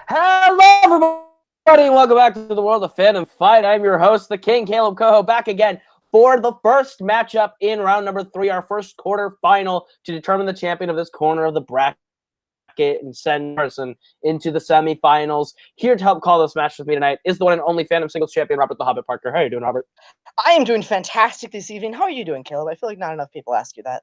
Hello, everybody. Welcome back to the World of Fandom Fight. I'm your host, the King, Caleb Coho, back again for the first matchup in round number 3, our first quarterfinal to determine the champion of this corner of the bracket and send person into the semifinals. Here to help call this match with me tonight is the one and only Fandom Singles champion, Robert the Hobbit Parker. How are you doing, Robert? I am doing fantastic this evening. How are you doing, Caleb? I feel like not enough people ask you that.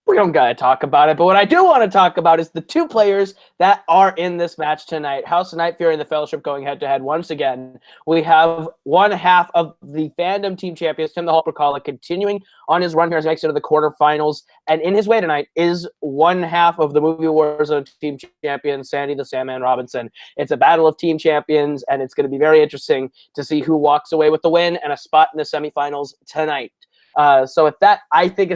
We don't got to talk about it, but what I do want to talk about is the two players that are in this match tonight. House of Night Fury and the Fellowship going head-to-head once again. We have one half of the Fandom team champions, Tim the Hulk Brzakala, continuing on his run here as he makes it to the quarterfinals. And in his way tonight is one half of the Movie Warzone team champion, Sandy the Sandman Robinson. It's a battle of team champions, and it's going to be very interesting to see who walks away with the win and a spot in the semifinals tonight. So with that, I think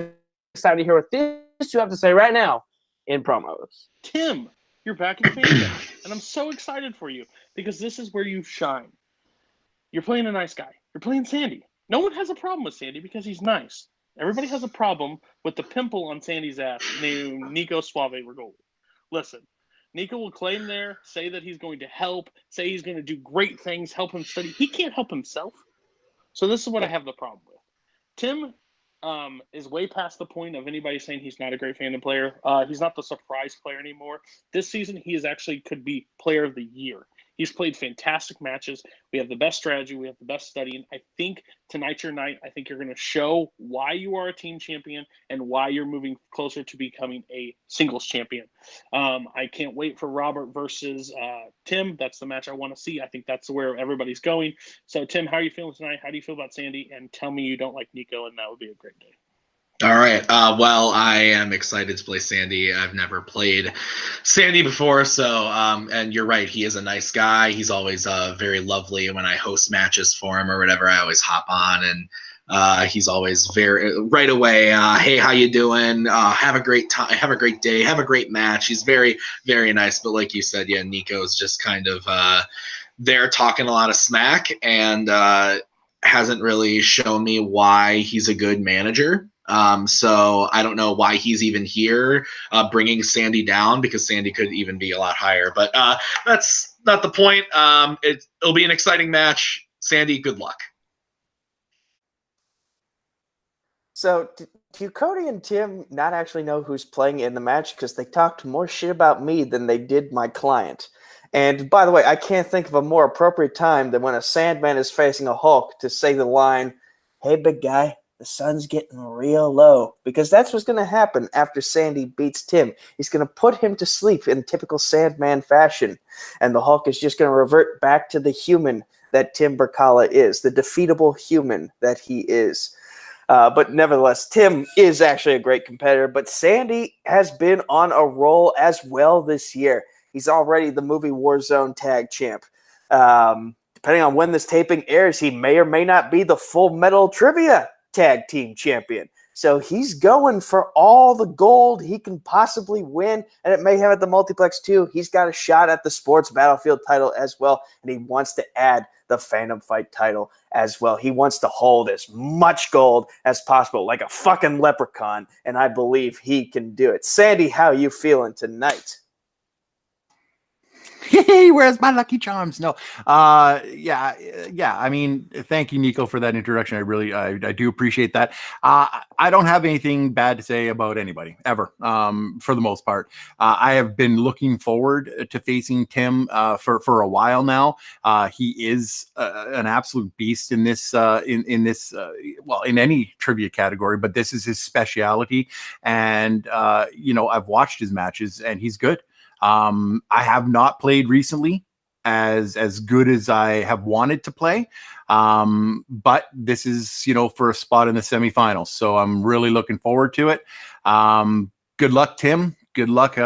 it's time to hear what these two have to say right now in promos. Tim, you're back in Fandom, and I'm so excited for you because this is where you shine. You're playing a nice guy. You're playing Sandy. No one has a problem with Sandy because he's nice. Everybody has a problem with the pimple on Sandy's ass named Nico Suave Regoli. Listen, Nico will claim there, say that he's going to help, say he's going to do great things, help him study. He can't help himself. So this is what I have the problem with. Tim is way past the point of anybody saying he's not a great Fandom player. He's not the surprise player anymore. This season, he is actually could be player of the year. He's played fantastic matches. We have the best strategy. We have the best studying. I think tonight's your night. I think you're going to show why you are a team champion and why you're moving closer to becoming a singles champion. I can't wait for Robert versus Tim. That's the match I want to see. I think that's where everybody's going. So, Tim, how are you feeling tonight? How do you feel about Sandy? And tell me you don't like Nico, and that would be a great day. All right. Well, I am excited to play Sandy. I've never played Sandy before, so and you're right. He is a nice guy. He's always very lovely. When I host matches for him or whatever, I always hop on, and he's always very right away. Hey, how you doing? Have a great time. Have a great day. Have a great match. He's very, very nice. But like you said, yeah, Nico's just kind of there talking a lot of smack and hasn't really shown me why he's a good manager. So I don't know why he's even here bringing Sandy down, because Sandy could even be a lot higher. But that's not the point. It'll be an exciting match. Sandy, good luck. So do Cody and Tim not actually know who's playing in the match? Because they talked more shit about me than they did my client. And by the way, I can't think of a more appropriate time than when a Sandman is facing a Hulk to say the line, "Hey, big guy, the sun's getting real low," because that's what's going to happen after Sandy beats Tim. He's going to put him to sleep in typical Sandman fashion, and the Hulk is just going to revert back to the human that Tim Brzakala is, the defeatable human that he is. But nevertheless, Tim is actually a great competitor, but Sandy has been on a roll as well this year. He's already the Movie Warzone tag champ. Depending on when this taping airs, he may or may not be the Full Metal Trivia tag team champion. So he's going for all the gold he can possibly win, and it may have at the multiplex too. He's got a shot at the Sports Battlefield title as well, and he wants to add the Fandom Fight title as well. He wants to hold as much gold as possible, like a fucking leprechaun, and I believe he can do it. Sandy, how are you feeling tonight? Hey, where's my Lucky Charms? No, yeah. I mean, thank you, Nico, for that introduction. I do appreciate that. I don't have anything bad to say about anybody ever. For the most part, I have been looking forward to facing Tim for a while now. He is an absolute beast in this in any trivia category, but this is his specialty. And I've watched his matches, and he's good. I have not played recently as good as I have wanted to play. But this is, for a spot in the semifinals. So I'm really looking forward to it. Good luck, Tim. Good luck, in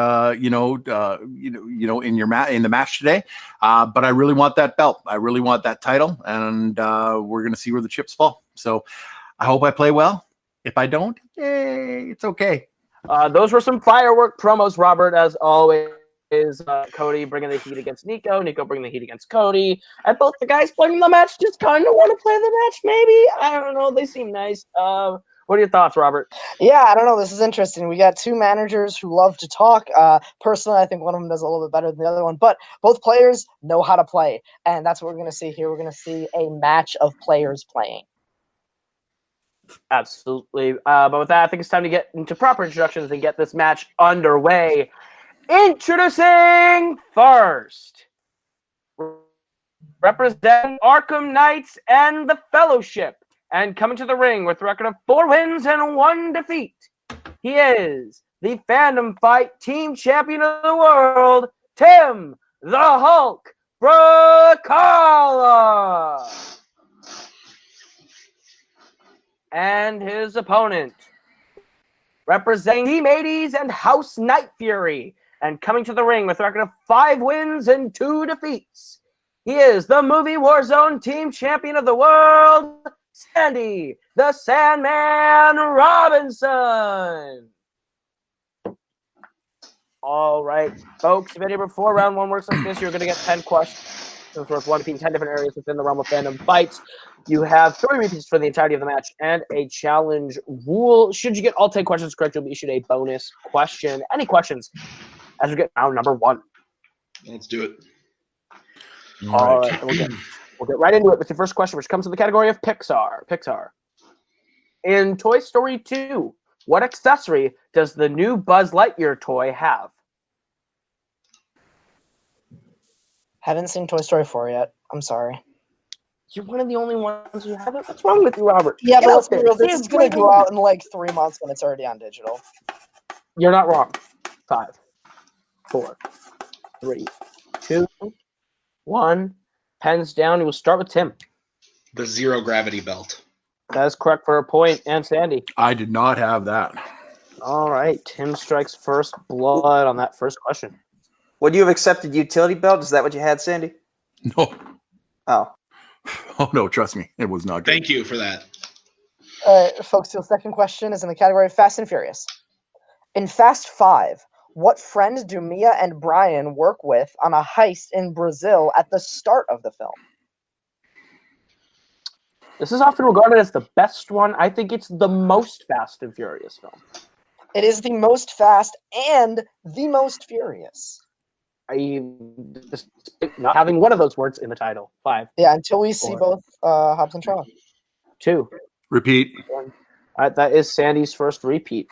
the match today. But I really want that belt. I really want that title, and we're going to see where the chips fall. So I hope I play well. If I don't, yay, it's okay. Those were some firework promos, Robert, as always. Cody bringing the heat against Nico bringing the heat against Cody, and both the guys playing the match just kind of want to play the match. Maybe, I don't know, they seem nice. What are your thoughts, Robert? Yeah, I don't know. This is interesting. We got two managers who love to talk. Personally, I think one of them does a little bit better than the other one, but both players know how to play, and that's what we're going to see here. We're going to see a match of players playing. Absolutely. But with that, I think it's time to get into proper introductions and get this match underway. Introducing first, representing Arkham Knights and the Fellowship, and coming to the ring with a record of 4 wins and 1 defeat. He is the Fandom Fight Team Champion of the World, Tim the Hulk Brzakala. And his opponent, representing Team 80s and House Night Fury, and coming to the ring with a record of 5 wins and 2 defeats. He is the Movie Warzone Team Champion of the World, Sandy the Sandman Robinson. All right, folks, if any before round 1 works like this, you're going to get 10 questions worth 1 in 10 different areas within the realm of Fandom Fights. You have 3 repeats for the entirety of the match and a challenge rule. Should you get all 10 questions correct, you'll be issued a bonus question. Any questions as we get round number 1? Let's do it. All right, we'll get right into it with your first question, which comes in the category of Pixar. In Toy Story 2, what accessory does the new Buzz Lightyear toy have? Haven't seen Toy Story 4 yet. I'm sorry. You're one of the only ones who have it. What's wrong with you, Robert? Yeah, Get but out let's be there. real. See This a is going great to go movie. out in like 3 months when it's already on digital. You're not wrong. 5, 4, 3, 2, 1. Pens down. We'll start with Tim. The zero gravity belt. That is correct for a point. And Sandy. I did not have that. All right. Tim strikes first blood on that first question. Would you have accepted utility belt? Is that what you had, Sandy? No. Oh. Oh, no, trust me. It was not good. Thank you for that. Folks, the second question is in the category of Fast and Furious. In Fast 5, what friend do Mia and Brian work with on a heist in Brazil at the start of the film? This is often regarded as the best one. I think it's the most Fast and Furious film. It is the most fast and the most furious. Just not having one of those words in the title. 5. Yeah, until we see 4. both Hobbs and Shaw. 2. Repeat. 1. All right, that is Sandy's first repeat.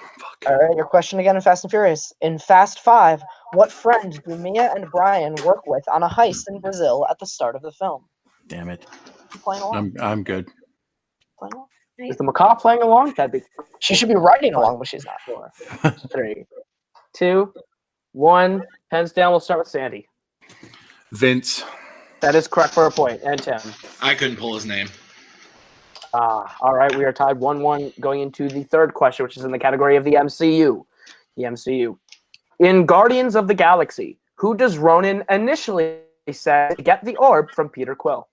All right, your question again in Fast and Furious. In Fast 5, what friend do Mia and Brian work with on a heist in Brazil at the start of the film? Damn it. You playing along? I'm good. Playing along? Is the macaw playing along? That'd be She should be writing along, but she's not. 4, 3, 2, 1. Pens down. We'll start with Sandy. Vince. That is correct for a point. And Tim. I couldn't pull his name. All right, we are tied 1-1 going into the third question, which is in the category of the MCU. The MCU. In Guardians of the Galaxy, who does Ronan initially say to get the orb from Peter Quill?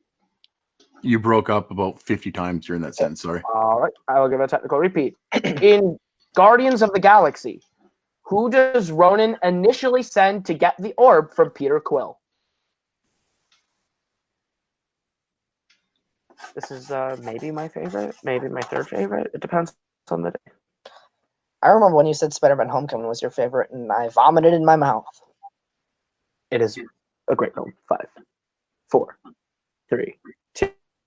You broke up about 50 times during that sentence. Sorry. All right, I will give a technical repeat. In Guardians of the Galaxy, who does Ronan initially send to get the orb from Peter Quill? This is maybe my favorite, maybe my third favorite. It depends on the day. I remember when you said Spider-Man Homecoming was your favorite, and I vomited in my mouth. It is a great film. 5, 4, 3,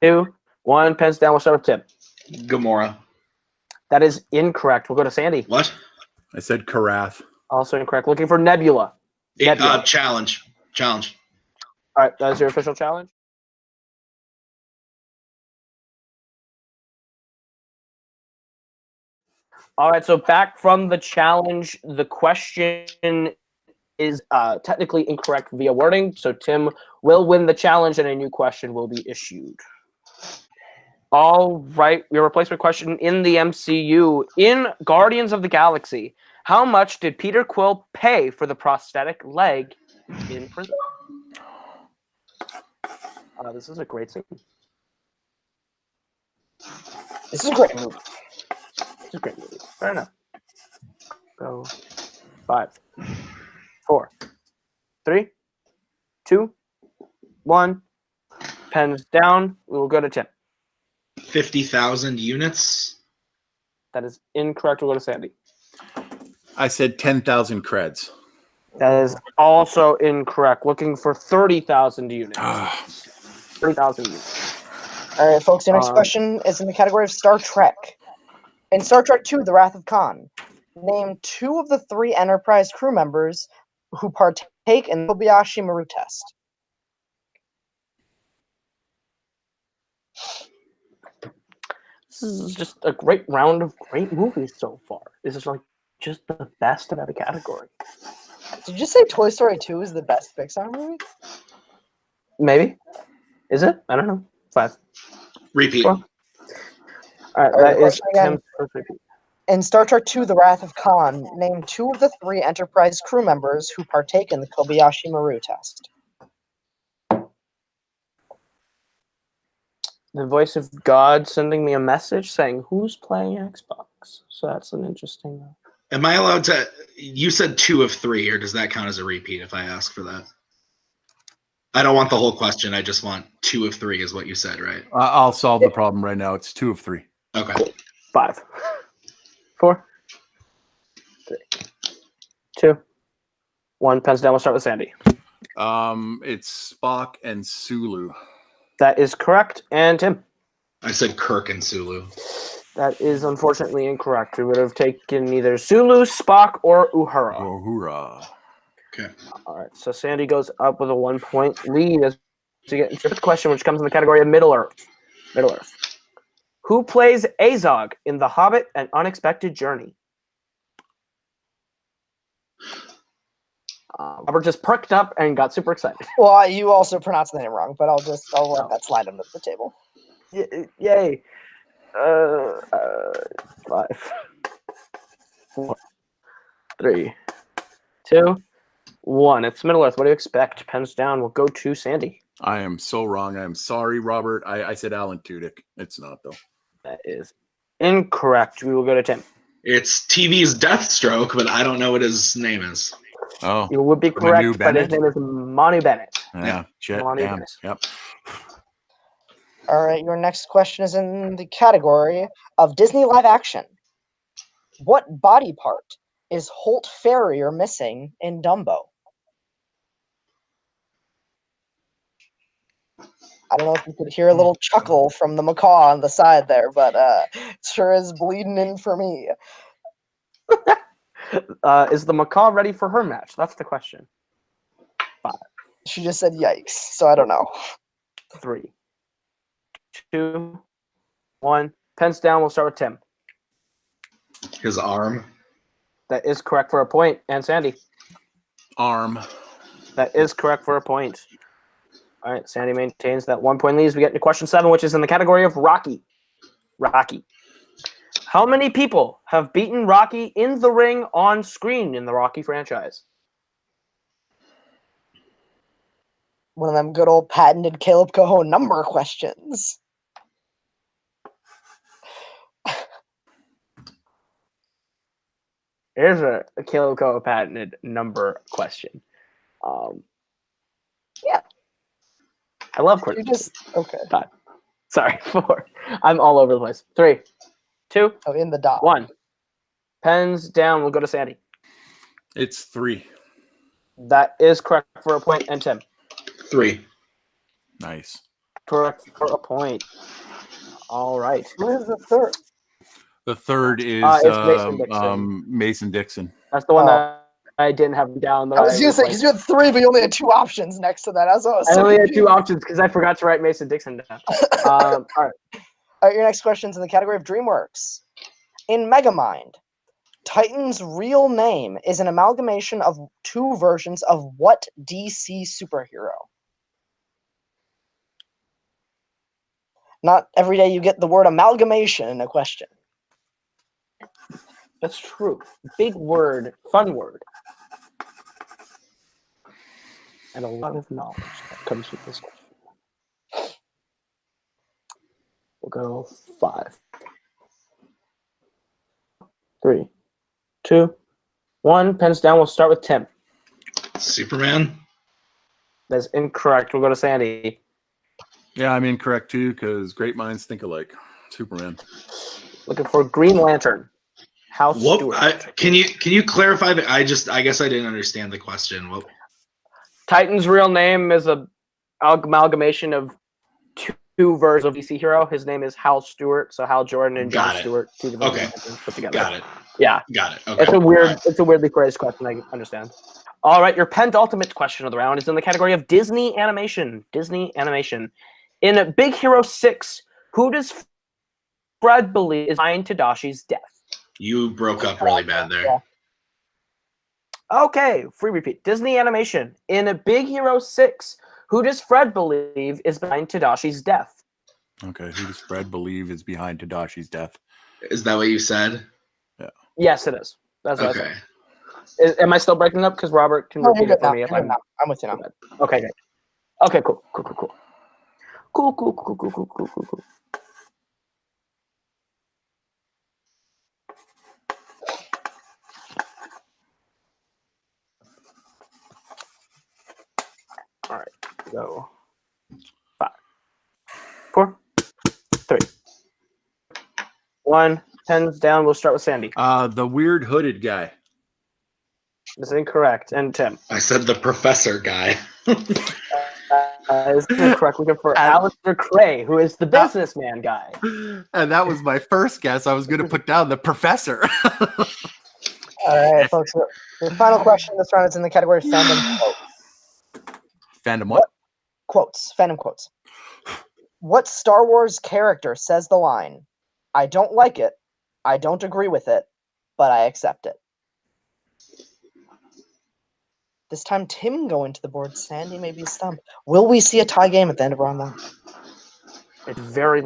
2, 1. Pens down. We'll start with Tim. Gamora. That is incorrect. We'll go to Sandy. What? I said Karath. Also incorrect. Looking for Nebula. Nebula. Challenge. All right, that is your official challenge. All right, so back from the challenge, the question is technically incorrect via wording, so Tim will win the challenge and a new question will be issued. All right, your replacement question in the MCU. In Guardians of the Galaxy, how much did Peter Quill pay for the prosthetic leg in prison? This is a great scene. This is a great movie. It's a great movie. Fair enough. Go 5, 4, 3, 2, 1. Pens down. We will go to Tim. 50,000 units. That is incorrect. We'll go to Sandy. I said 10,000 creds. That is also incorrect. Looking for 30,000 units. 30,000 units. All right, folks. Your next question is in the category of Star Trek. In Star Trek II: The Wrath of Khan, name 2 of the 3 Enterprise crew members who partake in the Kobayashi Maru test. This is just a great round of great movies so far. This is like just the best of every category. Did you say Toy Story 2 is the best Pixar movie? Maybe. Is it? I don't know. 5. Repeat. 4. All right, that is Tim's first repeat. In Star Trek II: The Wrath of Khan, name 2 of the 3 Enterprise crew members who partake in the Kobayashi Maru test. The voice of God sending me a message saying, who's playing Xbox? So that's an interesting... Am I allowed to... You said 2 of 3, or does that count as a repeat if I ask for that? I don't want the whole question. I just want 2 of 3 is what you said, right? I'll solve the problem right now. It's 2 of 3. Okay. 5. 4. 3. 2. 1. Pens down. We'll start with Sandy. It's Spock and Sulu. That is correct. And Tim? I said Kirk and Sulu. That is unfortunately incorrect. We would have taken either Sulu, Spock, or Uhura. Uhura. Okay. All right. So Sandy goes up with a 1-point lead as to get into the question, which comes in the category of Middle Earth. Middle Earth. Who plays Azog in The Hobbit: An Unexpected Journey? Robert just perked up and got super excited. Well, you also pronounced the name wrong, but I'll let that slide under the table. Yay. 5. 4. 3. 2. 1. It's Middle Earth. What do you expect? Pens down. We'll go to Sandy. I am so wrong. I'm sorry, Robert. I said Alan Tudyk. It's not, though. That is incorrect. We will go to Tim. It's TV's Deathstroke, but I don't know what his name is. Oh, You would be correct, but his name is Manu Bennett. Yeah, Manu damn. Bennett. Yep. All right, your next question is in the category of Disney live action. What body part is Holt Ferrier missing in Dumbo? I don't know if you could hear a little chuckle from the macaw on the side there, but it sure is bleeding in for me. Is the macaw ready for her match? That's the question. 5. She just said yikes, so I don't know. 3. 2. 1. Pens down. We'll start with Tim. His arm. That is correct for a point. And Sandy. Arm. That is correct for a point. All right, Sandy maintains that 1-point lead as we get into question 7, which is in the category of Rocky. Rocky. How many people have beaten Rocky in the ring on screen in the Rocky franchise? One of them good old patented Caleb Coho number questions. Here's a Caleb Coho patented number question. Yeah. I love quizzes. Okay. 5. Sorry, 4. I'm all over the place. 3, 2, Oh, in the dot. 1. Pens down. We'll go to Sandy. It's 3. That is correct for a point. And Tim. 3. Nice. Correct for a point. All right. Where's the third? The third is it's Mason Dixon. That's the one that I didn't have down. I was going to say, because you had 3, but you only had 2 options next to that. I only had 2 options because I forgot to write Mason Dixon down. All right. All right, your next question's in the category of DreamWorks. In Megamind, Titan's real name is an amalgamation of 2 versions of what DC superhero? Not every day you get the word amalgamation in a question. That's true. Big word, fun word. And a lot of knowledge that comes with this question. We'll go 5. 3, 2, 1. Pens down. We'll start with Tim. Superman. That's incorrect. We'll go to Sandy. Yeah, I'm incorrect too because great minds think alike. Superman. Looking for Green Lantern. Hal Whoop, Stewart. can you clarify that? I guess I didn't understand the question. Whoop. Titan's real name is a amalgamation of two versions of DC hero. His name is Hal Stewart, so Hal Jordan and John Stewart, two different Lanterns put together. Got it. Yeah. Got it. Okay. It's a weirdly phrased question, I understand. All right, your penultimate question of the round is in the category of Disney animation. Disney animation. In Big Hero 6, who does Fred believe is behind Tadashi's death? You broke up really bad there. Yeah. Okay, free repeat. Disney animation. In Big Hero 6, who does Fred believe is behind Tadashi's death? Okay, who does Fred believe is behind Tadashi's death? Is that what you said? Yeah. Yes, it is. That's what I Okay. said. Am I still breaking up? Because Robert can repeat it for me if I'm with you now. Okay, great. Okay, cool. Cool. All right, go. 5, 4, 3, 1. Pens down. We'll start with Sandy. The weird hooded guy. That's incorrect. And Tim. I said the professor guy. Is incorrect. Looking for Alistair Cray, who is the businessman guy. And that was my first guess. I was going to put down the professor. All right, folks. The final question this round is in the category of fandom quotes. Fandom what? Quotes. Fandom quotes. What Star Wars character says the line, "I don't like it, I don't agree with it, but I accept it"? This time, Tim going to the board. Sandy may be stumped. Will we see a tie game at the end of round 1? It's very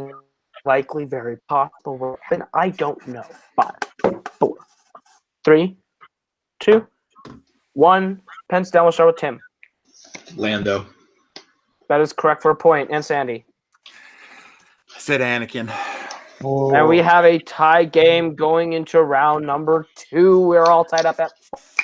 likely, very possible will happen. I don't know. 5, 4, 3, 2, 1. Pens down. We'll start with Tim. Lando. That is correct for a point. And Sandy. I said Anakin. And we have a tie game going into round number 2. We're all tied up at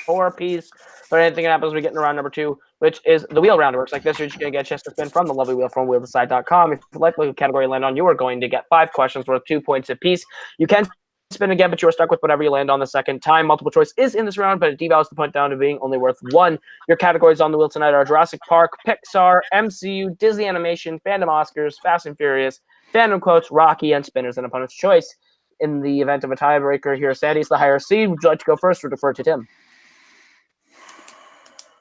4 apiece. But anything that happens, we get into round number 2, which is the wheel round. It works like this. You're just going to get a chance to spin from the lovely wheel from wheeltheside.com. If you like the category you land on, you are going to get 5 questions worth 2 points apiece. You can spin again, but you are stuck with whatever you land on the second time. Multiple choice is in this round, but it devalues the point down to being only worth 1. Your categories on the wheel tonight are Jurassic Park, Pixar, MCU, Disney Animation, Fandom Oscars, Fast and Furious, Fandom Quotes, Rocky, and Spinners and Opponent's Choice. In the event of a tiebreaker here, Sandy's the higher seed. Would you like to go first or defer to Tim?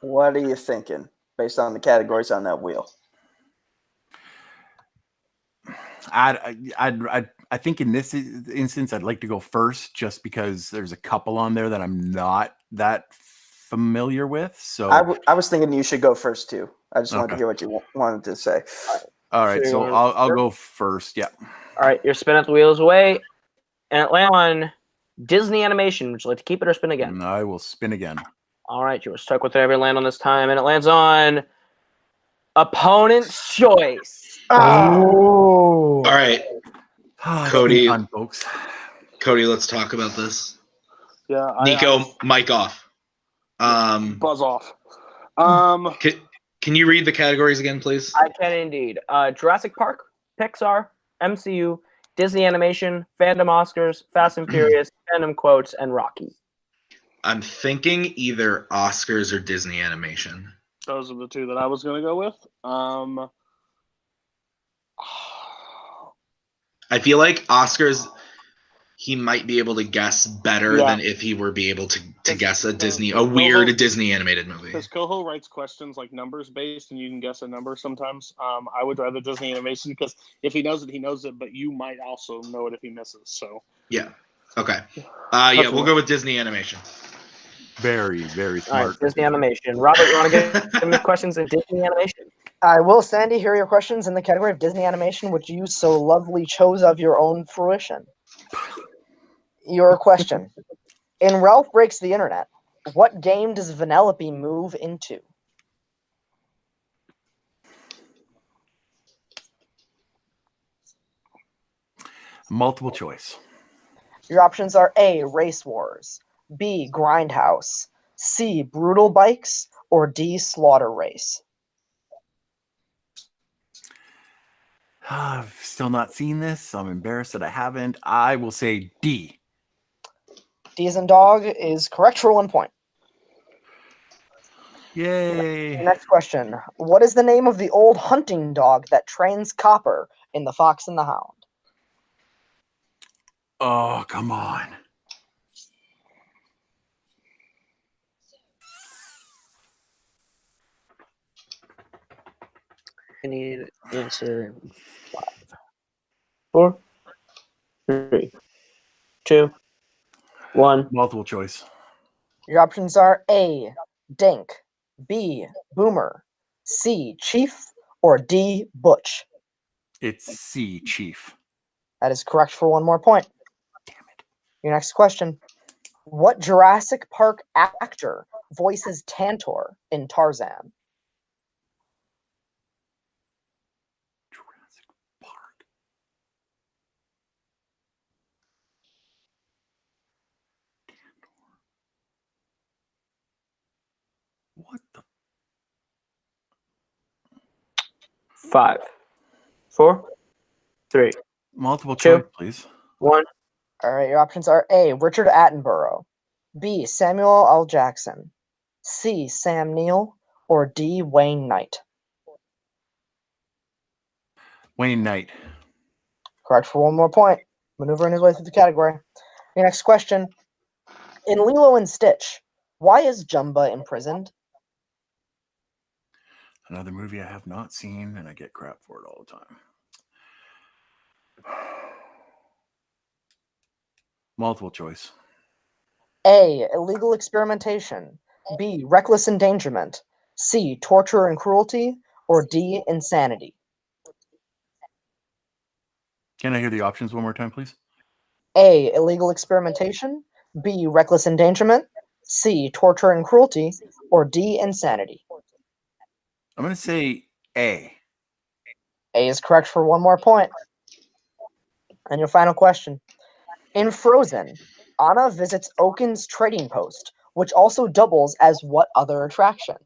What are you thinking based on the categories on that wheel? I think in this instance, I'd like to go first just because there's a couple on there that I'm not that familiar with. So I was thinking you should go first too. I just wanted to hear what you wanted to say. All right, so I'll go first. Yeah. All right, your spin at the wheel is away. And it lands on Disney Animation. Would you like to keep it or spin again? I will spin again. All right, you were stuck with whatever you land on this time, and it lands on Opponent's Choice. Oh. All right, Cody. Fun, folks. Cody, let's talk about this. Yeah, Nico, mic off. Buzz off. Can you read the categories again, please? I can indeed. Jurassic Park, Pixar, MCU, Disney Animation, Fandom Oscars, Fast and Furious, Fandom Quotes, and Rocky. I'm thinking either Oscars or Disney Animation. Those are the 2 that I was going to go with. I feel like Oscars, he might be able to guess better than if he were be able to guess a weird Disney animated movie. Because Coho writes questions like numbers based, and you can guess a number sometimes. I would rather Disney Animation because if he knows it, he knows it, but you might also know it if he misses. So yeah, okay, yeah, we'll go with Disney Animation. Very, very smart. All right, Disney Animation. Robert, you want to get some questions in Disney Animation? I will, Sandy, hear your questions in the category of Disney Animation, which you so lovely chose of your own fruition. Your question. In Ralph Breaks the Internet, what game does Vanellope move into? Multiple choice. Your options are A, Race Wars, B, Grindhouse, C, Brutal Bikes, or D, Slaughter Race. I've still not seen this. I'm embarrassed that I haven't. I will say D. D as in dog is correct for 1 point. Yay. Next question. What is the name of the old hunting dog that trains Copper in The Fox and the Hound? Oh, come on. I need answer 5, 4, 3, 2, 1. Multiple choice. Your options are A, Dink, B, Boomer, C, Chief, or D, Butch. It's C, Chief. That is correct for 1 more point. Damn it. Your next question. What Jurassic Park actor voices Tantor in Tarzan? Jurassic Park. What the? 5, 4, 3, Multiple 2, choice, please. 1. All right, your options are A, Richard Attenborough, B, Samuel L. Jackson, C, Sam Neill, or D, Wayne Knight. Wayne Knight. Correct for 1 more point. Maneuvering his way through the category. Your next question. In Lilo and Stitch, why is Jumba imprisoned? Another movie I have not seen, and I get crap for it all the time. Multiple choice. A, illegal experimentation, B, reckless endangerment, C, torture and cruelty, or D, insanity. Can I hear the options one more time, please? A, illegal experimentation, B, reckless endangerment, C, torture and cruelty, or D, insanity. I'm going to say A. A is correct for 1 more point. And your final question. In Frozen, Anna visits Oaken's trading post, which also doubles as what other attraction?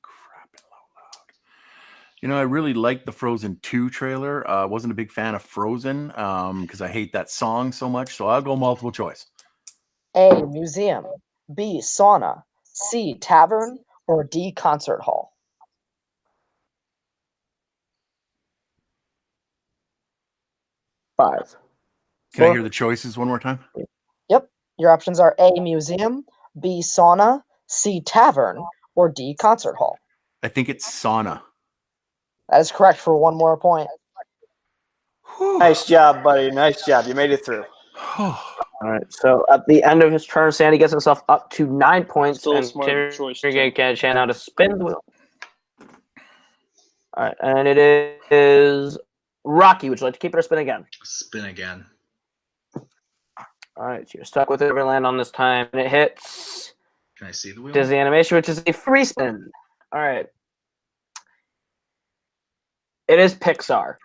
Crap it out loud. I really liked the Frozen 2 trailer. Wasn't a big fan of Frozen because I hate that song so much. So I'll go multiple choice. A, museum, B, sauna, C, tavern, or D, concert hall. 5. Can I hear the choices one more time? Yep. Your options are A, museum, B, sauna, C, tavern, or D, concert hall. I think it's sauna. That is correct for 1 more point. Whew. Nice job, buddy. Nice job. You made it through. All right. So at the end of his turn, Sandy gets himself up to 9 points, Still a and smart Terry choice, get a chance now to spin the wheel. All right, and it is Rocky. Would you like to keep it or spin again? Spin again. All right, so you're stuck with Overland on this time, and it hits Can I see the wheel? Disney Animation, which is a free spin. All right. It is Pixar.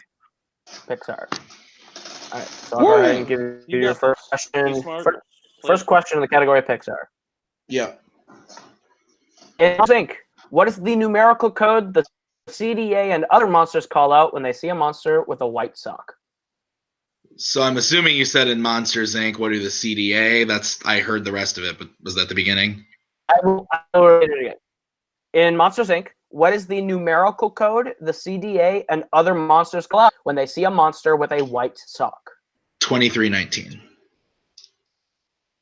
Pixar. All right, so I'll go ahead and give you your first question. First question in the category Pixar. Yeah. In Monsters, Inc., what is the numerical code the CDA and other monsters call out when they see a monster with a white sock? So I'm assuming you said in Monsters Inc. What are the CDA? I heard the rest of it, but was that the beginning? I will read it again. In Monsters, Inc., what is the numerical code the CDA and other monsters call out when they see a monster with a white sock? 2319.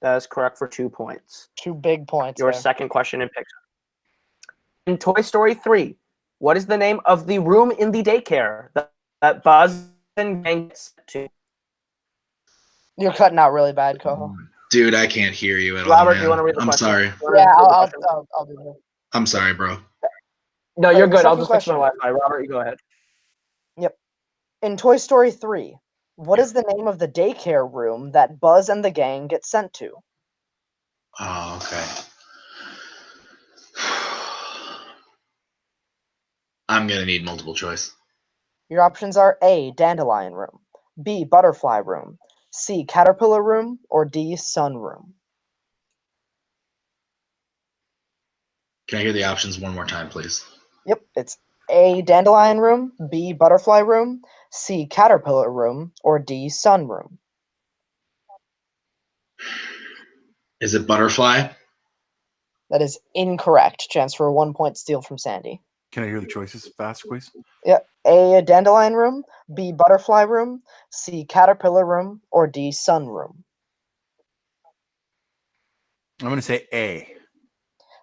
That is correct for 2 points. 2 big points. Your there. second question in Pixar. In Toy Story 3, what is the name of the room in the daycare that Buzz and Gang get sent to? You're cutting out really bad, Coho. Dude, I can't hear you at all. Robert, Man. do you want to read the I'm question? sorry. Yeah, I'll do that. I'm sorry, bro. No, you're Alright, good. I'll second just fix my question. Wi-Fi. Robert, you go ahead. In Toy Story 3, what is the name of the daycare room that Buzz and the gang get sent to? Oh, okay. I'm going to need multiple choice. Your options are A, dandelion room, B, butterfly room, C, caterpillar room, or D, sun room. Can I hear the options one more time, please? Yep, it's A. Dandelion room, B. Butterfly room, C. Caterpillar room, or D. Sun room? Is it butterfly? That is incorrect. Chance for a 1-point steal from Sandy. Can I hear the choices fast, please? Yeah. A. Dandelion room, B. Butterfly room, C. Caterpillar room, or D. Sun room? I'm going to say A.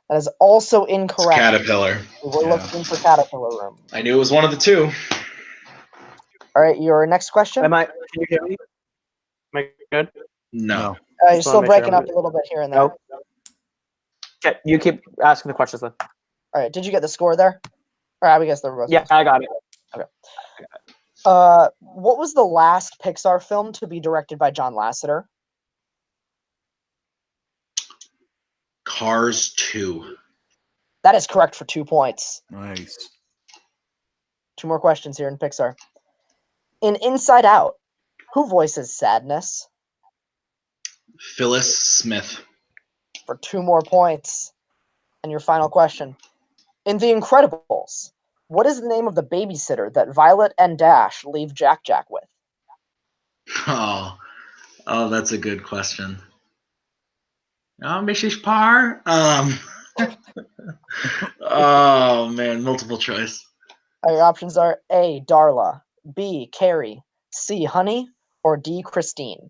That is also It's incorrect. caterpillar. We're Yeah. looking for Caterpillar room. I knew it was one of the two. All right, your next question. Can you hear me? Am I good? No. You're Just still wanna make sure breaking I'm up good. a little bit here and there. Nope. Okay, you keep asking the questions then. All right, did you get the score there? Or I guess there was. Yeah, I got it. What was the last Pixar film to be directed by John Lasseter? Cars 2. That is correct for 2 points. Nice. 2 more questions here in Pixar. In Inside Out, who voices Sadness? Phyllis Smith. For 2 more points. And your final question. In The Incredibles, what is the name of the babysitter that Violet and Dash leave Jack Jack with? Oh, that's a good question. Mrs. Parr. Oh man, multiple choice. Your options are A. Darla, B. Carrie, C. Honey, or D. Christine.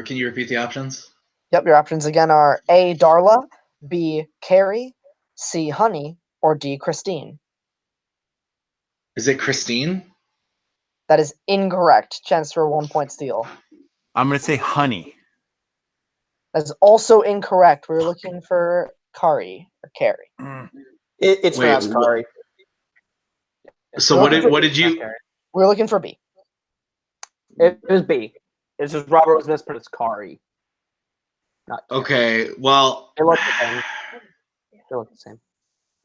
Can you repeat the options? Yep, your options again are A. Darla, B. Carrie, C. Honey, or D. Christine. Is it Christine? That is incorrect. Chance for a 1-point steal. I'm going to say Honey. That is also incorrect. We're looking for Kari or Carrie. It's Wait, pronounced Kari. So what did you? We're looking for B. It was B. It's just Robert was mispronounced Kari. Not Kari. Okay, well, They look the same. They look the same.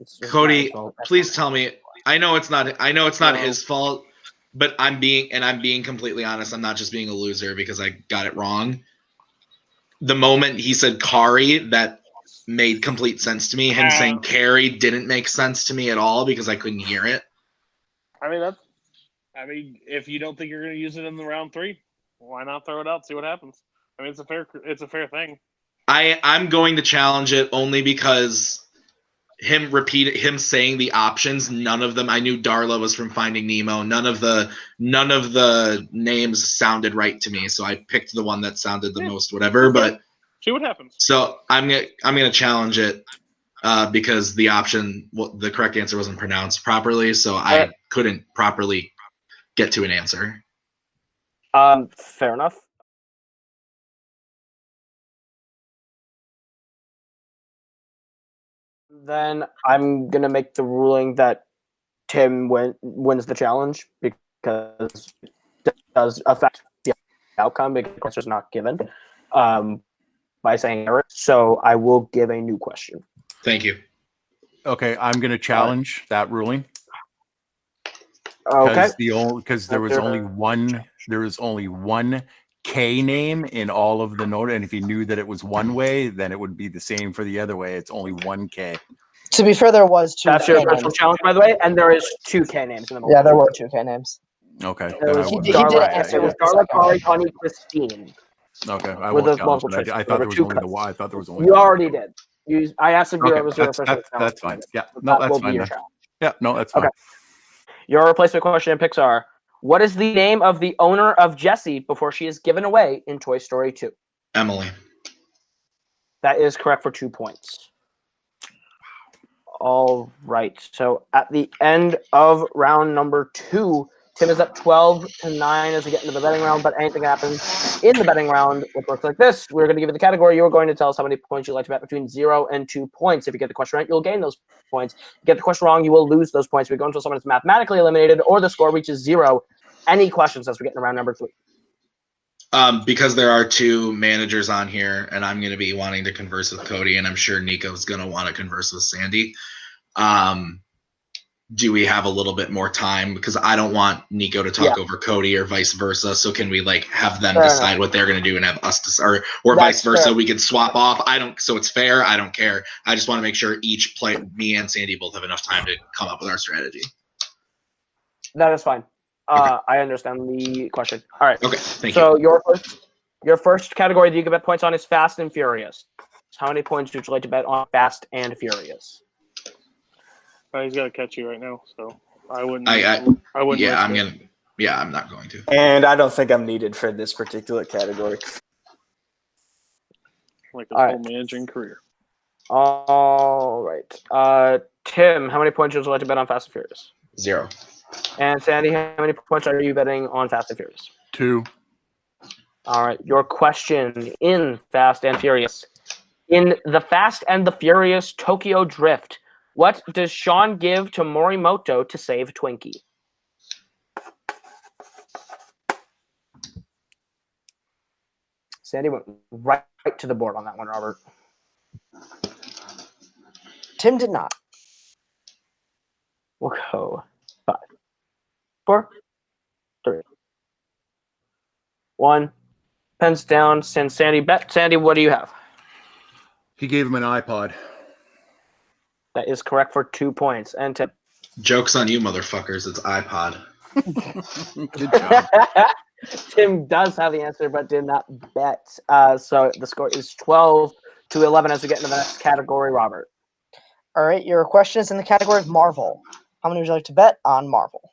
It's just Cody, my fault. please tell me. I know it's not No. his fault, but I'm being completely honest. I'm not just being a loser because I got it wrong. The moment he said Kari, that made complete sense to me. Him saying Carrie didn't make sense to me at all because I couldn't hear it. I mean, if you don't think you're going to use it in the round 3, why not throw it out? See what happens. I mean, it's a fair thing. I'm going to challenge it only because him saying the options, none of them. I knew Darla was from Finding Nemo. None of the names sounded right to me, so I picked the one that sounded the most whatever. But see what happens. So I'm gonna challenge it because the correct answer wasn't pronounced properly, so I couldn't properly get to an answer. Fair enough. Then I'm gonna make the ruling that Tim wins the challenge because it does affect the outcome because the answer is not given by saying error. So I will give a new question. Thank you. Okay, I'm going to challenge that ruling. Okay. Because there was only one K name in all of the note, and if you knew that it was one way, then it would be the same for the other way. It's only one K. To be fair, there was 2 That's K your names. official challenge, by the way, and there is 2 K names in the Yeah, there were 2 K names. Okay. It was He did answer It was with the Darla, second Kari, one. Honey, Christine. Okay, I With won't the challenge, multiple but choice. I There thought were there was two only cuts. I thought there was only You one. already did. I asked if Okay, it was your official challenge. that's fine. Yeah, So no, that that's will be fine. your Then. challenge. Yeah, no, that's fine. Okay. Your replacement question in Pixar. What is the name of the owner of Jessie before she is given away in Toy Story 2? Emily. That is correct for 2 points. All right. So at the end of round number 2, Tim is up 12-9 as we get into the betting round, but anything happens in the betting round, which works like this. We're going to give you the category. You're going to tell us how many points you'd like to bet between 0 and 2 points. If you get the question right, you'll gain those points. If you get the question wrong, you will lose those points. We go until someone is mathematically eliminated or the score reaches 0. Any questions as we get into round number 3? Because there are 2 managers on here, and I'm going to be wanting to converse with Cody, and I'm sure Nico's going to want to converse with Sandy. do we have a little bit more time? Because I don't want Nico to talk over Cody or vice versa. So can we like have them decide what they're going to do and have us decide, or vice versa? Fair. We can swap off. So it's fair. I don't care. I just want to make sure each me and Sandy both have enough time to come up with our strategy. That is fine. Okay. I understand the question. All right. Okay. Thank you. So your first category that you can bet points on is Fast and Furious. How many points would you like to bet on Fast and Furious? He's got to catch you right now, so I wouldn't. Yeah, I'm not going to. And I don't think I'm needed for this particular category. Like a whole managing career. All right. Tim, how many points would you like to bet on Fast and Furious? 0. And Sandy, how many points are you betting on Fast and Furious? 2. All right. Your question in Fast and Furious. In the Fast and the Furious Tokyo Drift, what does Sean give to Morimoto to save Twinkie? Sandy went right to the board on that one, Robert. Tim did not. We'll go 5, 4, 3, 1. Pens down. Send Sandy bet. Sandy, what do you have? He gave him an iPod. That is correct for 2 points. And Tim. Joke's on you, motherfuckers. It's iPod. Good job. Tim does have the answer, but did not bet. So the score is 12-11 as we get into the next category, Robert. All right, your question is in the category of Marvel. How many would you like to bet on Marvel?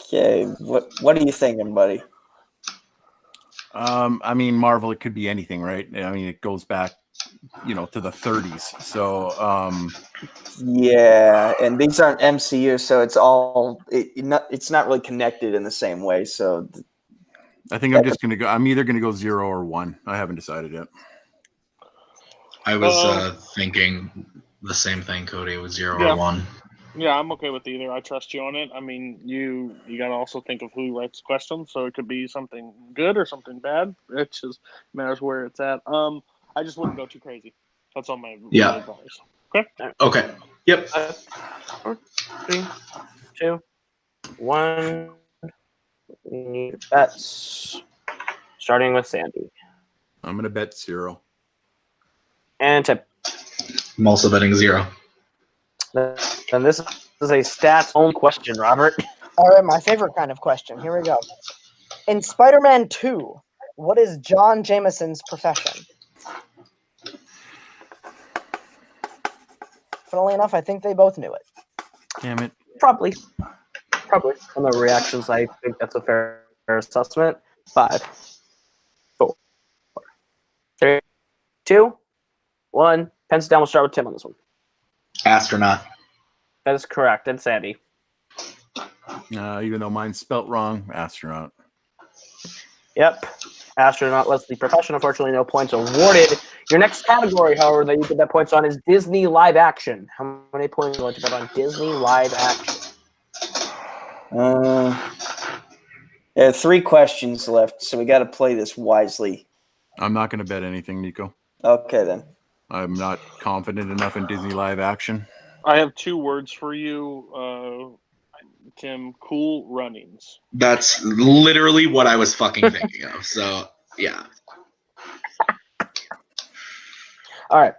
Okay, what are you thinking, buddy? I mean, Marvel, it could be anything, right? I mean, it goes back, to the 30s. So, yeah, and these aren't MCU, so it's not really connected in the same way. So, I think I'm either gonna go 0 or 1. I haven't decided yet. I was thinking the same thing, Cody. It was 0 or 1. Yeah, I'm okay with either. I trust you on it. I mean, you got to also think of who writes questions, so it could be something good or something bad. It just matters where it's at. I just wouldn't go too crazy. That's all my advice. Okay. Okay. Yep. 4, 3, 2, 1. We need bets. Starting with Sandy. I'm gonna bet 0. And Tim. I'm also betting 0. And this is a stats-only question, Robert. All right, my favorite kind of question. Here we go. In Spider-Man 2, what is John Jameson's profession? Funnily enough, I think they both knew it. Damn it. Probably. From the reactions, I think that's a fair assessment. 5, 4, 3, 2, 1. Pens down. We'll start with Tim on this one. Astronaut. That is correct. And Sandy. Even though mine's spelt wrong, astronaut. Yep. Astronaut was the profession. Unfortunately, no points awarded. Your next category, however, that you can bet points on is Disney live action. How many points would you like to bet on Disney live action? There are 3 questions left, so we got to play this wisely. I'm not going to bet anything, Nico. Okay, then. I'm not confident enough in Disney live action. I have 2 words for you, Tim. Cool runnings. That's literally what I was fucking thinking of. So, yeah. All right.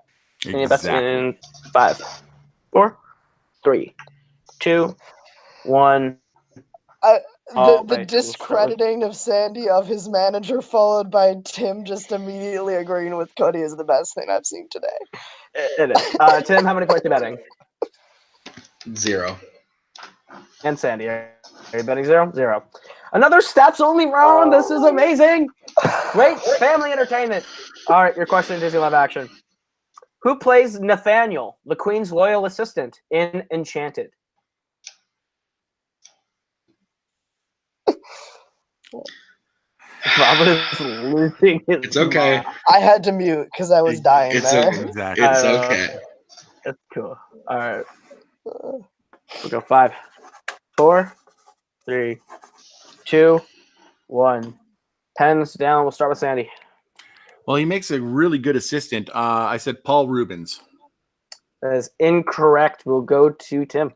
Exactly. In 5, 4, 3, 2, 1. The discrediting of Sandy of his manager, followed by Tim just immediately agreeing with Cody, is the best thing I've seen today. It is. Tim, how many points are you betting? 0. And Sandy, are you betting 0? 0. Another stats-only round. This is amazing. Great family entertainment. All right, your question in Disney live action. Who plays Nathaniel, the Queen's loyal assistant, in Enchanted? Robert is losing his It's okay. mind. I had to mute because I was dying there. Exactly. It's okay. That's cool. All right. We'll go 5, 4, 3, 2, 1. Pens down. We'll start with Sandy. Well, he makes a really good assistant. I said Paul Rubens. That is incorrect. We'll go to Tim.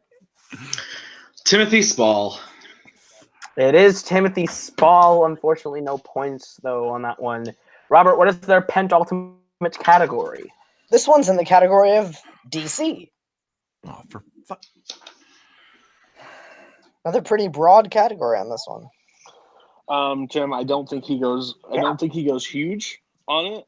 Timothy Spall. It is Timothy Spall. Unfortunately, no points, though, on that one. Robert, what is their penultimate category? This one's in the category of DC. Oh, for fuck. Another pretty broad category on this one. Jim, I don't think he goes. I don't think he goes huge on it.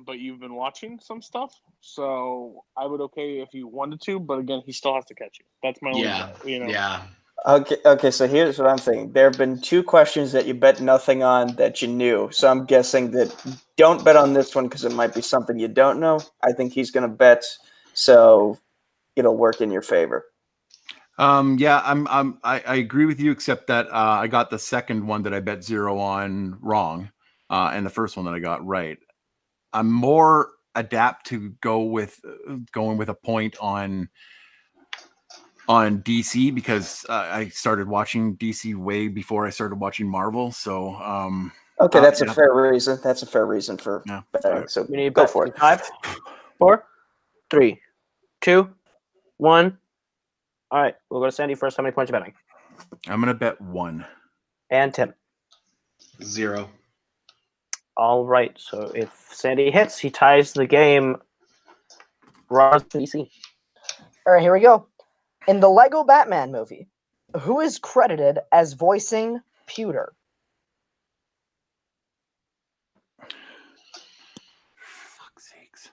But you've been watching some stuff, so I would okay if you wanted to. But again, he still has to catch you. That's my only. Yeah. Okay. So here's what I'm thinking. There have been 2 questions that you bet nothing on that you knew. So I'm guessing that don't bet on this one because it might be something you don't know. I think he's going to bet, so it'll work in your favor. Yeah, I agree with you, except that I got the second one that I bet 0 on wrong, and the first one that I got right. I'm more adapt to going with a point on DC because I started watching DC way before I started watching Marvel. So okay, that's a fair reason. That's a fair reason for betting. So we need go for it. 5, 4, 3, 2, 1. All right, we'll go to Sandy first. How many points are you betting? I'm gonna bet 1. And Tim. 0. All right. So if Sandy hits, he ties the game. Ross DC. All right, here we go. In the Lego Batman movie, who is credited as voicing Pewter? Fuck's sakes.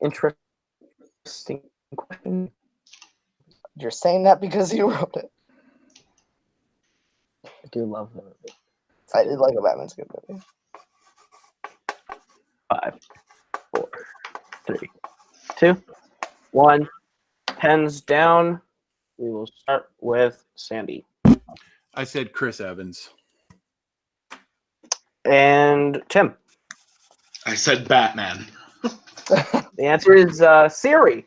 Interesting question. You're saying that because you wrote it. I do love the movie. Lego Batman's a good movie. 5, 4, 3, 2, 1. Pens down. We will start with Sandy. I said Chris Evans. And Tim. I said Batman. The answer is Siri.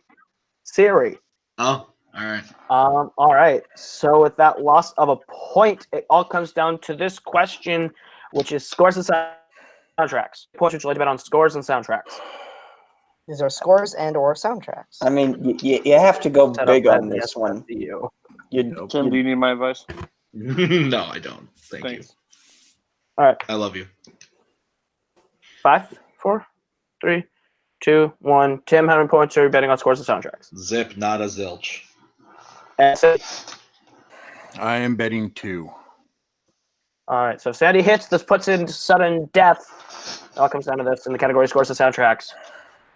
Siri. Oh, all right. All right. So with that loss of a point, it all comes down to this question, which is scores and soundtracks. Points would you like to bet on scores and soundtracks? These are scores and or soundtracks. I mean, you have to go big on this one. Tim, do you need my advice? No, I don't. Thank you. All right. I love you. 5, 4, 3, 2, 1. Tim, how many points are you betting on scores and soundtracks? Zip, not a zilch. And Sandy. I am betting 2. All right. So if Sandy hits, this puts in sudden death. It all comes down to this in the category scores and soundtracks.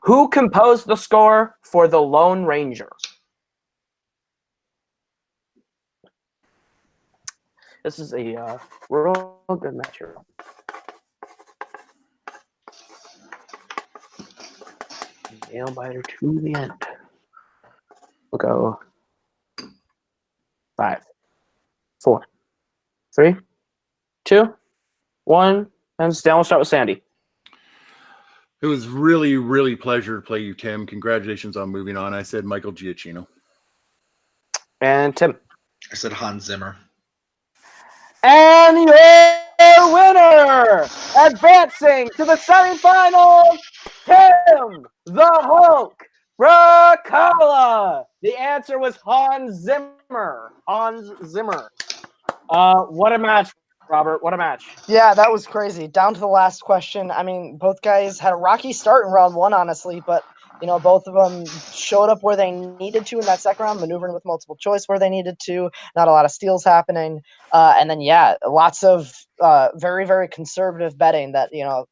Who composed the score for The Lone Ranger? This is a real good match here. Nail biter to the end. We'll go 5, 4, 3, 2, 1. And down. We'll start with Sandy. It was really, really pleasure to play you, Tim. Congratulations on moving on. I said Michael Giacchino. And Tim. I said Hans Zimmer. And your winner, advancing to the semifinals, Tim the Hulk Brzakala. The answer was Hans Zimmer. Hans Zimmer. What a match, Robert. What a match. Yeah, that was crazy. Down to the last question. I mean, both guys had a rocky start in round 1, honestly, but both of them showed up where they needed to in that second round, maneuvering with multiple choice where they needed to. Not a lot of steals happening. And then, lots of very, very conservative betting that,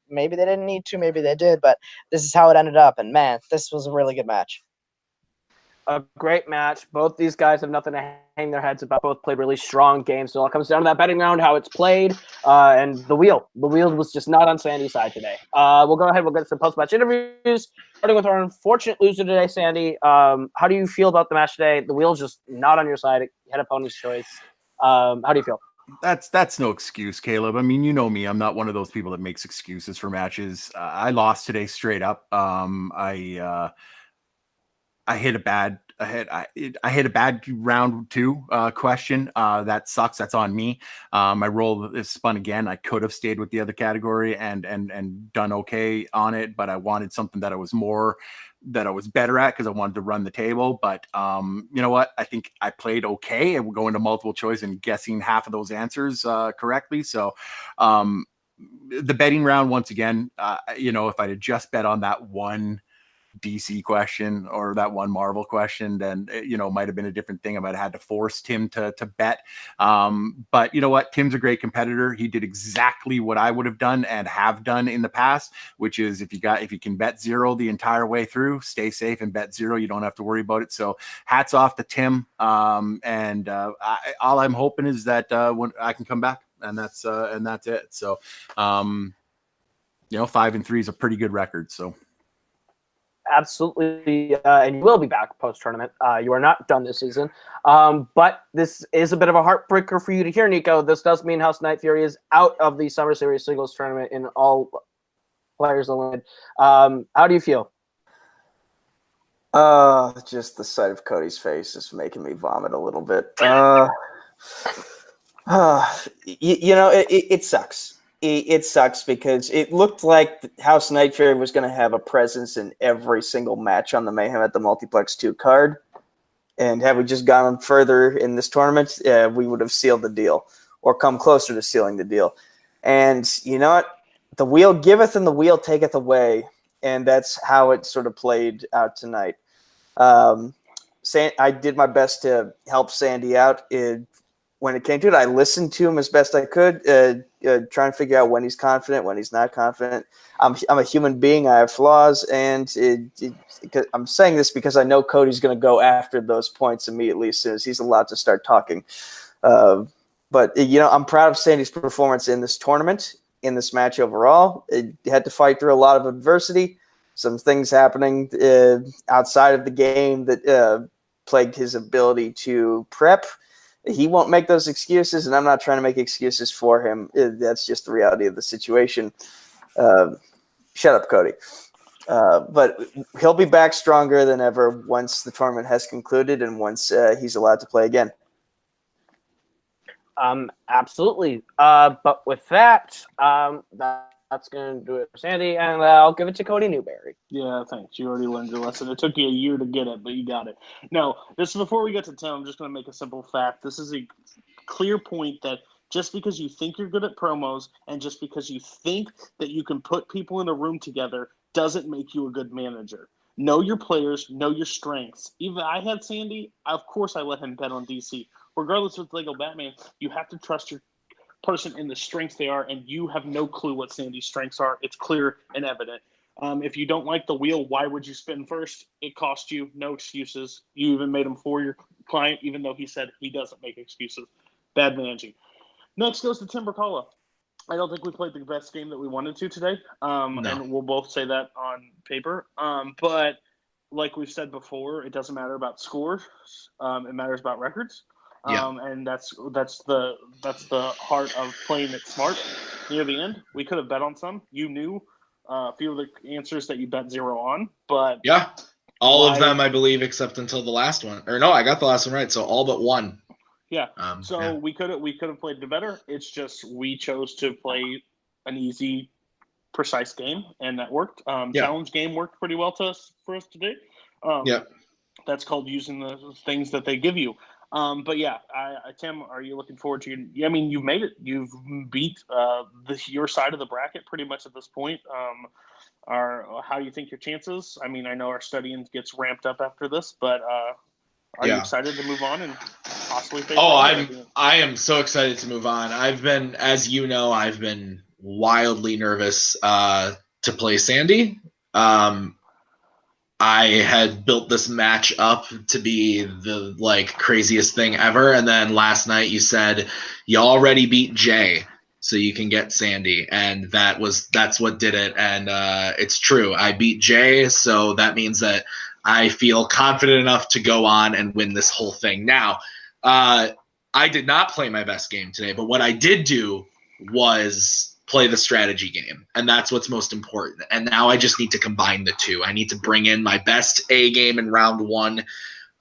maybe they didn't need to, maybe they did, but this is how it ended up. And, man, this was a really good match. A great match. Both these guys have nothing to hang their heads about. Both played really strong games. So it all comes down to that betting round, how it's played, and the wheel. The wheel was just not on Sandy's side today. We'll go ahead. We'll get some post-match interviews. Starting with our unfortunate loser today, Sandy. How do you feel about the match today? The wheel's just not on your side. It had opponent's choice. How do you feel? That's no excuse, Caleb. I mean, you know me. I'm not one of those people that makes excuses for matches. I lost today straight up. I hit a bad I hit a bad round 2 question. That sucks. That's on me. My roll is spun again. I could have stayed with the other category and done okay on it, but I wanted something that I was better at because I wanted to run the table. But you know what? I think I played okay, and we're going to multiple choice and guessing half of those answers correctly. So the betting round, once again, if I had just bet on that one DC question or that one Marvel question, then might have been a different thing. I might have had to force Tim to bet. But you know what? Tim's a great competitor. He did exactly what I would have done and have done in the past, which is if you can bet 0 the entire way through, stay safe and bet 0. You don't have to worry about it. So hats off to Tim. All I'm hoping is that when I can come back, and that's it. So 5-3 is a pretty good record. So. Absolutely, and you will be back post-tournament. You are not done this season. But this is a bit of a heartbreaker for you to hear, Nico. This does mean House Night Fury is out of the Summer Series singles tournament in all players eliminated. How do you feel? Just the sight of Cody's face is making me vomit a little bit. It sucks. It sucks because it looked like House Night Fury was going to have a presence in every single match on the Mayhem at the Multiplex 2 card. And had we just gone further in this tournament, we would have sealed the deal or come closer to sealing the deal. And you know what? The wheel giveth and the wheel taketh away. And that's how it sort of played out tonight. I did my best to help Sandy out. When it came to it, I listened to him as best I could, trying to figure out when he's confident, when he's not confident. I'm a human being. I have flaws, and I'm saying this because I know Cody's going to go after those points immediately as soon as he's allowed to start talking. But I'm proud of Sandy's performance in this tournament, in this match overall. He had to fight through a lot of adversity, some things happening outside of the game that plagued his ability to prep. He won't make those excuses, and I'm not trying to make excuses for him. That's just the reality of the situation. Shut up, Cody. But he'll be back stronger than ever once the tournament has concluded and once he's allowed to play again. Absolutely. But with that, that's going to do it for Sandy, and I'll give it to Cody Newberry. Yeah, thanks. You already learned your lesson. It took you a year to get it, but you got it. No, before we get to Tim, I'm just going to make a simple fact. This is a clear point that just because you think you're good at promos and just because you think that you can put people in a room together doesn't make you a good manager. Know your players, know your strengths. Even I had Sandy, of course I let him bet on DC. Regardless of Lego Batman, you have to trust your person in the strengths they are, and you have no clue what Sandy's strengths are. It's clear and evident. If you don't like the wheel, why would you spin first? It cost you. No excuses. You even made him for your client, even though he said he doesn't make excuses. Bad managing. Next goes to Tim Brzakala. I don't think we played the best game that we wanted to today, no. And we'll both say that on paper. But like we've said before, it doesn't matter about scores. It matters about records. Yeah. And that's the heart of playing it smart. Near the end, we could have bet on some. You knew a few of the answers that you bet 0 on, but yeah, all of them I believe, except until the last one. Or no, I got the last one right, so all but one. Yeah. We could have played it better. It's just we chose to play an easy, precise game, and that worked. Challenge game worked pretty well for us today. That's called using the things that they give you. But yeah, Tim, are you looking forward to your? I mean, you've made it. You've beat your side of the bracket pretty much at this point. How do you think your chances? I mean, I know our studying gets ramped up after this, but are you excited to move on and possibly face? I am so excited to move on. I've been, as you know, wildly nervous to play Sandy. I had built this match up to be the craziest thing ever, and then last night you said you already beat Jay, so you can get Sandy, and that's what did it. And it's true, I beat Jay, so that means that I feel confident enough to go on and win this whole thing. Now, I did not play my best game today, but what I did do was play the strategy game, and that's what's most important. And now I just need to combine the two. I need to bring in my best A game in round 1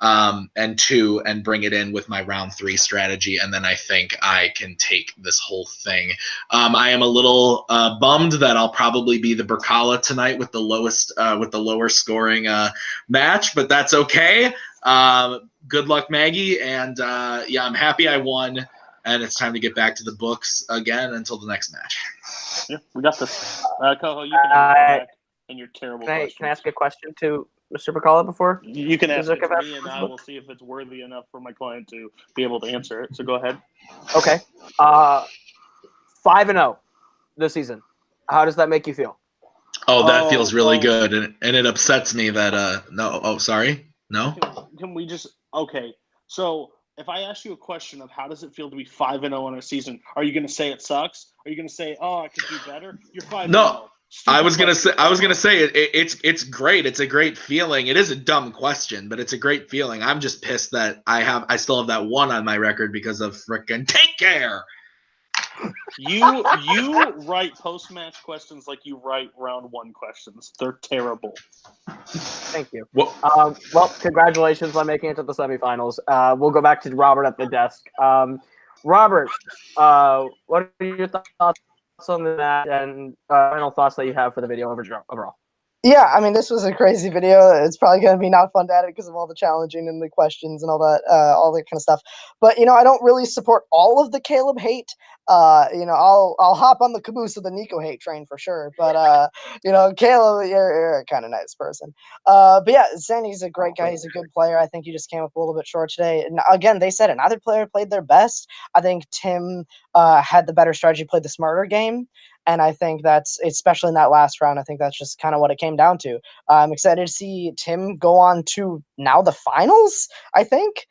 and 2 and bring it in with my round 3 strategy, and then I think I can take this whole thing. I am a little bummed that I'll probably be the Brzakala tonight with the lower scoring match, but that's okay. Good luck, Maggie, and yeah, I'm happy I won, and it's time to get back to the books again until the next match. Yeah, we got this. Coho, you can answer back in your terrible questions. Can I ask a question to Mr. Brzakala before? You can ask it to me, and I will see if it's worthy enough for my client to be able to answer it. So go ahead. Okay. 5-0 this season. How does that make you feel? Oh, that feels really good, and it upsets me that no. Oh, sorry. No. Can we just So if I ask you a question of how does it feel to be 5-0 in a season, are you going to say it sucks? Are you going to say, oh, I could do better? You're 5-0. No. I was gonna say it's great. It's a great feeling. It is a dumb question, but it's a great feeling. I'm just pissed that I still have that 1 on my record because of frickin' take care. You write post-match questions like you write round 1 questions. They're terrible. Thank you. Well, congratulations on making it to the semifinals. We'll go back to Robert at the desk. Robert, what are your thoughts on that and final thoughts that you have for the video overall? Yeah, I mean, this was a crazy video. It's probably going to be not fun to edit because of all the challenging and the questions and all that kind of stuff. But, I don't really support all of the Caleb hate. I'll hop on the caboose of the Nico hate train for sure. But, Caleb, you're a kind of nice person. But yeah, Sandy's a great guy. He's a good player. I think he just came up a little bit short today. And again, they said another player played their best. I think Tim had the better strategy, played the smarter game. And I think that's, especially in that last round, I think that's just kind of what it came down to. I'm excited to see Tim go on to now the finals, I think.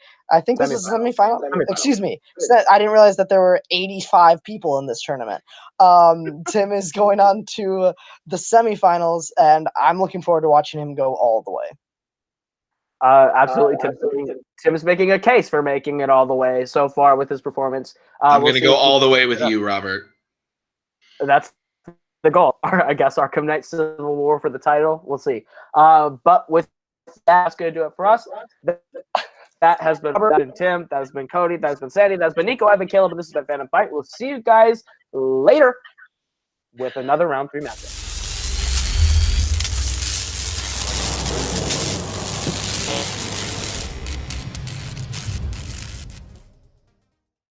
This is semifinal. Excuse me. I didn't realize that there were 85 people in this tournament. Tim is going on to the semifinals, and I'm looking forward to watching him go all the way. Absolutely. Tim's making a case for making it all the way so far with his performance. I'm going to go all the way with you, Robert. That's the goal. I guess Arkham Knight Civil War for the title. We'll see. But with that, that's going to do it for us. That has been Robert, that has been Tim, that has been Cody, that has been Sandy, that has been Nico, I've been Caleb, and this has been Fandom Fight. We'll see you guys later with another round 3 matchup.